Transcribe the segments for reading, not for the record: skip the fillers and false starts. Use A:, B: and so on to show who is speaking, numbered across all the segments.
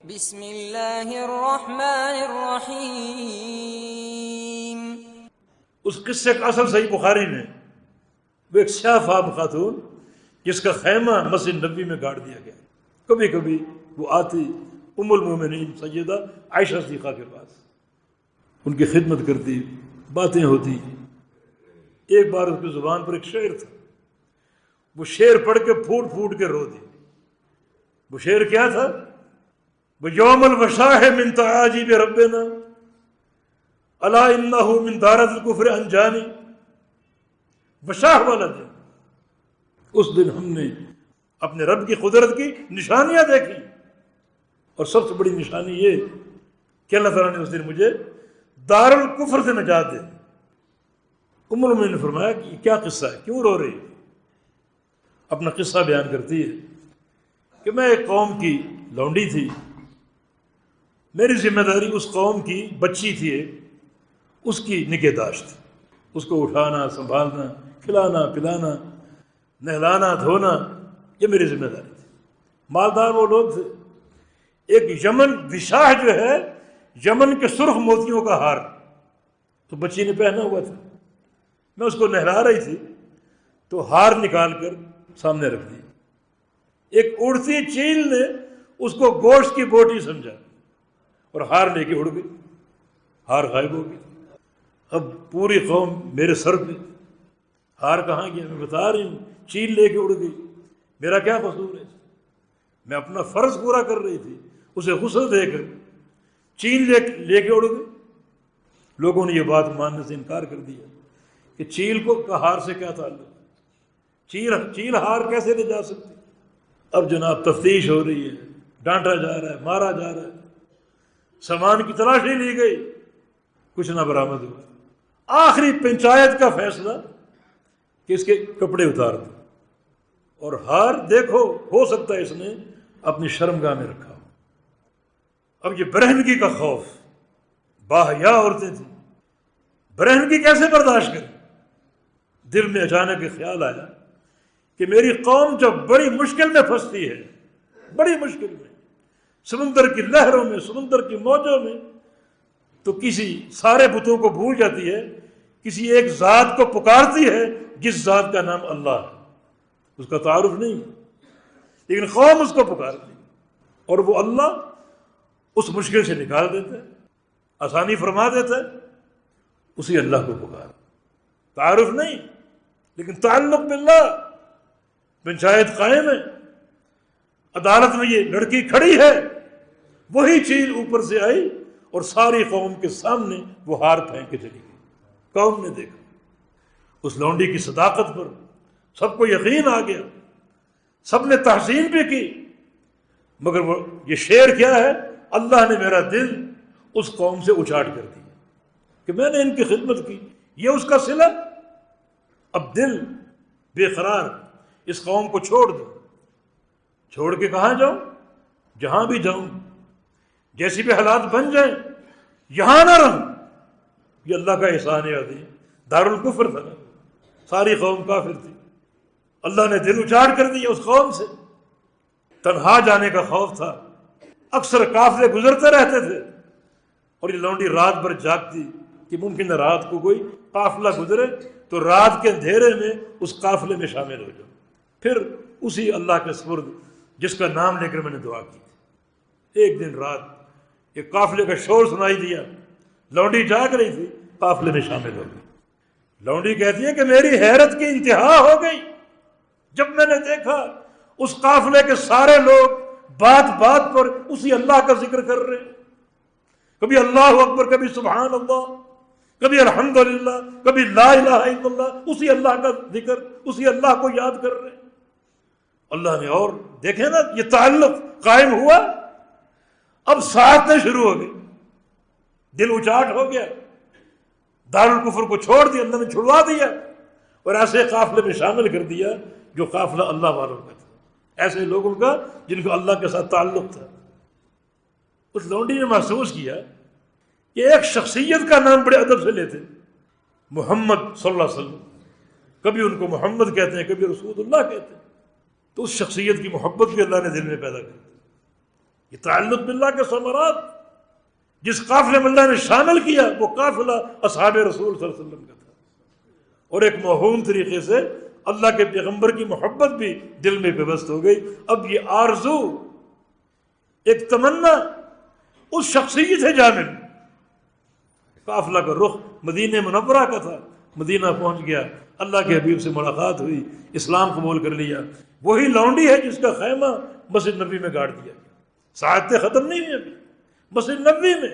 A: بسم اللہ الرحمن الرحیم۔
B: اس قصے کا اصل صحیح بخاری میں وہ ایک سیاہ فام خاتون جس کا خیمہ مسجد نبی میں گاڑ دیا گیا، کبھی کبھی وہ آتی ام المومنین سیدہ عائشہ صدیقہ کے پاس، ان کی خدمت کرتی، باتیں ہوتی۔ ایک بار اس کی زبان پر ایک شعر تھا، وہ شعر پڑھ کے پھوٹ پھوٹ کے رو دی۔ وہ شعر کیا تھا؟ وہ یوم الوشاح من تعاجیب ربنا الا انہ من دارت الکفر انجانی۔ وشاح والا دن، اس دن ہم نے اپنے رب کی قدرت کی نشانیاں دیکھی، اور سب سے بڑی نشانی یہ کہ اللہ تعالیٰ نے اس دن مجھے دار الکفر سے نجات دے دی۔ ام المومنین نے فرمایا کہ یہ کیا قصہ ہے، کیوں رو رہی ہے؟ اپنا قصہ بیان کرتی ہے کہ میں ایک قوم کی لونڈی تھی، میری ذمہ داری اس قوم کی بچی تھی ایک، اس کی نگہداشت، اس کو اٹھانا، سنبھالنا، کھلانا پلانا، نہلانا دھونا، یہ میری ذمہ داری تھی۔ مالدار وہ لوگ تھے۔ ایک یمن وشاح جو ہے، یمن کے سرخ موتیوں کا ہار، تو بچی نے پہنا ہوا تھا، میں اس کو نہلا رہی تھی تو ہار نکال کر سامنے رکھ دیا۔ ایک اڑتی چیل نے اس کو گوشت کی بوٹی سمجھا اور ہار لے کے اڑ گئی، ہار غائب ہو گئی۔ اب پوری قوم میرے سر پہ، ہار کہاں گیا؟ میں بتا رہی ہوں، چیل لے کے اڑ گئی، میرا کیا قصور ہے؟ میں اپنا فرض پورا کر رہی تھی، اسے غسل دے کر چیل لے کے اڑ گئی۔ لوگوں نے یہ بات ماننے سے انکار کر دیا کہ چیل کو کا ہار سے کیا تعلق؟ چیل ہار کیسے لے جا سکتی؟ اب جناب تفتیش ہو رہی ہے، ڈانٹا جا رہا ہے، مارا جا رہا ہے، سامان کی تلاشی لی گئی، کچھ نہ برآمد ہوا۔ آخری پنچایت کا فیصلہ کہ اس کے کپڑے اتار دو، اور ہار دیکھو، ہو سکتا ہے اس نے اپنی شرمگاہ میں رکھا ہو۔ اب یہ برہنگی کا خوف، باحیا عورتیں تھیں، برہنگی کیسے برداشت کریں؟ دل میں اچانک ایک خیال آیا کہ میری قوم جب بڑی مشکل میں پھنستی ہے، بڑی مشکل میں، سمندر کی لہروں میں، سمندر کی موجوں میں، تو کسی سارے بتوں کو بھول جاتی ہے، کسی ایک ذات کو پکارتی ہے جس ذات کا نام اللہ ہے، اس کا تعارف نہیں، لیکن قوم اس کو پکارتی ہے، اور وہ اللہ اس مشکل سے نکال دیتا ہے، آسانی فرما دیتا ہے، اسی اللہ کو پکار۔ تعارف نہیں لیکن تعلق باللہ۔ پنچایت قائم ہے، عدالت میں یہ لڑکی کھڑی ہے، وہی چیل اوپر سے آئی اور ساری قوم کے سامنے وہ ہار پھینک کے چلی گئی۔ قوم نے دیکھا اس لونڈی کی صداقت پر، سب کو یقین آ گیا، سب نے تحسین بھی کی، مگر وہ یہ شعر کیا ہے؟ اللہ نے میرا دل اس قوم سے اچاٹ کر دیا کہ میں نے ان کی خدمت کی، یہ اس کا صلہ۔ اب دل بے قرار، اس قوم کو چھوڑ دو۔ چھوڑ کے کہاں جاؤں؟ جہاں بھی جاؤں، جیسی بھی حالات بن جائیں، یہاں نہ رہوں۔ یہ اللہ کا احسان عظیم۔ دار الکفر تھا نا، ساری قوم کافر تھی، اللہ نے دل اچاڑ کر دیا اس قوم سے۔ تنہا جانے کا خوف تھا، اکثر قافلے گزرتے رہتے تھے، اور یہ لونڈی رات بھر جاگتی کہ ممکن ہے رات کو کوئی قافلہ گزرے تو رات کے اندھیرے میں اس قافلے میں شامل ہو جاؤ، پھر اسی اللہ کے سپرد جس کا نام لے کر میں نے دعا کی تھی۔ ایک دن رات ایک قافلے کا شور سنائی دیا، لونڈی جاگ رہی تھی، قافلے میں شامل ہو گئی۔ لونڈی کہتی ہے کہ میری حیرت کی انتہا ہو گئی جب میں نے دیکھا اس قافلے کے سارے لوگ بات بات پر اسی اللہ کا ذکر کر رہے ہیں، کبھی اللہ اکبر، کبھی سبحان اللہ، کبھی الحمدللہ، کبھی لا الہ الا اللہ، اسی اللہ کا ذکر، اسی اللہ کو یاد کر رہے ہیں۔ اللہ نے اور دیکھیں نا، یہ تعلق قائم ہوا، اب ساتیں شروع ہو گئی، دل اچاٹ ہو گیا، دارالکفر کو چھوڑ دیا، اللہ نے چھڑوا دیا، اور ایسے قافلے میں شامل کر دیا جو قافلہ اللہ والوں کا تھا، ایسے لوگوں کا جن کو اللہ کے ساتھ تعلق تھا۔ اس لونڈی نے محسوس کیا کہ ایک شخصیت کا نام بڑے ادب سے لیتے، محمد صلی اللہ علیہ وسلم، کبھی ان کو محمد کہتے ہیں، کبھی رسول اللہ کہتے ہیں، تو اس شخصیت کی محبت بھی اللہ نے دل میں پیدا کر دی۔ یہ تعلق باللہ کے ثمرات، جس قافلے میں اللہ نے شامل کیا وہ قافلہ اصحاب رسول صلی اللہ علیہ وسلم کا تھا، اور ایک موہوم طریقے سے اللہ کے پیغمبر کی محبت بھی دل میں پیوست ہو گئی۔ اب یہ آرزو، ایک تمنا اس شخصیت ہے جامل۔ قافلہ کا رخ مدینہ منورہ کا تھا، مدینہ پہنچ گیا، اللہ کے حبیب سے ملاقات ہوئی، اسلام قبول کر لیا۔ وہی لونڈی ہے جس کا خیمہ مسجد نبی میں گاڑ دیا گیا۔ ساعتیں ختم نہیں ہوئی ابھی، مسجد نبی میں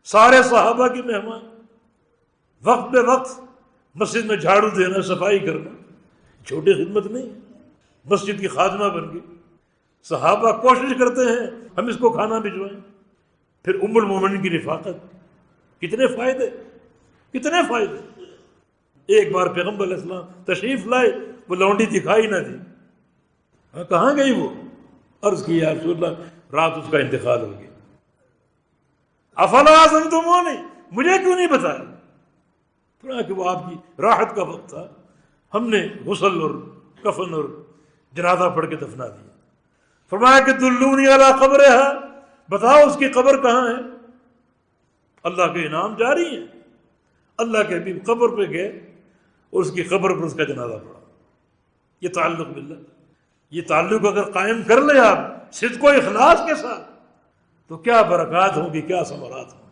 B: سارے صحابہ کی مہمان، وقت بے وقت مسجد میں جھاڑو دینا، صفائی کرنا، چھوٹی خدمت نہیں، مسجد کی خادمہ بن گئی۔ صحابہ کوشش کرتے ہیں ہم اس کو کھانا بھجوائیں۔ پھر ام المومنین کی رفاقت، کتنے فائدے، کتنے فائدے۔ ایک بار پیغمبر علیہ السلام تشریف لائے، وہ لونڈی دکھائی نہ دی، کہاں گئی وہ؟ عرض کی یا رسول اللہ رات اس کا انتقال ہو گیا۔ افلا اعزمتمونی، مجھے کیوں نہیں بتایا؟ فرمایا کہ وہ آپ کی راحت کا وقت تھا، ہم نے غسل اور کفن اور جنازہ پڑھ کے دفنا دیا۔ فرمایا کہ دلونی علی قبرہا، بتاؤ اس کی قبر کہاں ہے؟ اللہ کے انعام جاری ہیں۔ اللہ کے حبیب قبر پہ گئے اور اس کی قبر پر اس کا جنازہ پڑھا۔ یہ تعلق باللہ، یہ تعلق اگر قائم کر لیں آپ صدق و اخلاص کے ساتھ تو کیا برکات ہوں گی، کیا ثمرات ہوں گی۔